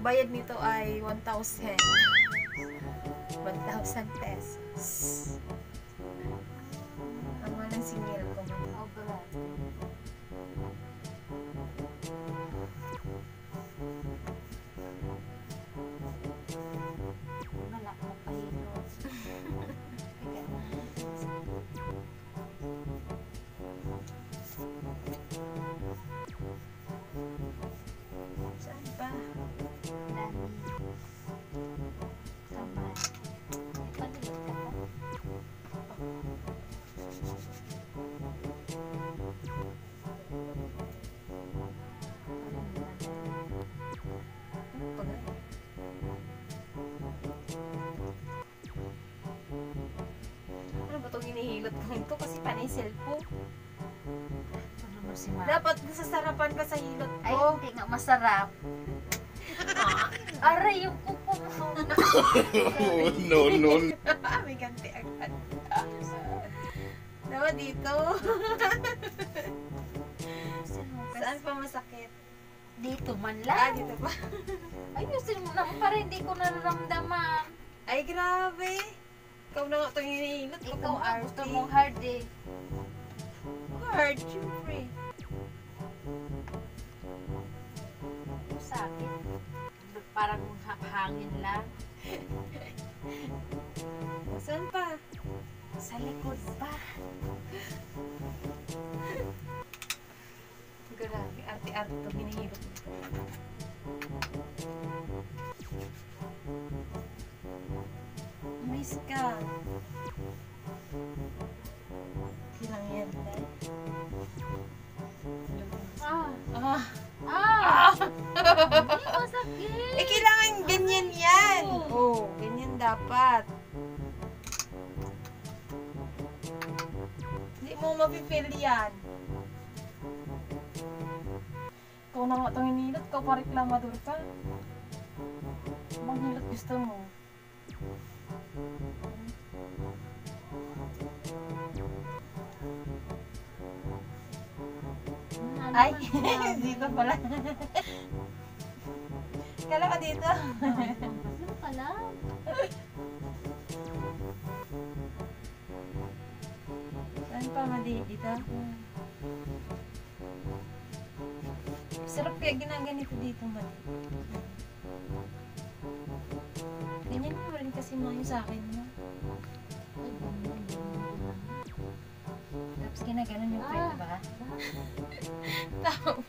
bayad nito ay 1,000. 1,000 pesos. Ang walang singil ko. Obra. Malak mo pa hilot. Saan ba? Dami. Kaman. Ipalilot ka pa. Ano ba itong hinihilot ko ito? Kasi panay cellphone. Ano mo si Ma? Dapat nasasarapan ka sa hilot Ay, ko. hindi nga masarap. Aray, yung kuko mo. No, no. May ganti agad. Dapat dito. Saan pa masakit? Dito man Ah, lang. dito pa. Ayusin mo naman para hindi ko nararamdaman. Ay, grabe. Ikaw na nga itong hinihilot ko. Ikaw ang gusto mong hard eh. Hard, syempre. Sakit. Parang hangin lang. Saan pa? Sa likod pa. Grabe, arte-arte itong hinihilot ko. Miss ka. Kilang yan, dahil. Ah. Ah. Ah! Hindi masakit. Eh, kailangan ganyan yan. Oh, ganyan dapat. Hindi mo mapipil yan. Ikaw na nga itong hinilot. Ikaw pa reklamador ka. Bang hilot gusto mo? Ay, dito pala. Kala ka dito. Ano pala? Saan pa mali? Dito? Sarap kaya ginaganito dito mali. Ganyan mo rin kasi mga yung sa akin mo. Tapos ginaganon yung friend ba? Tama.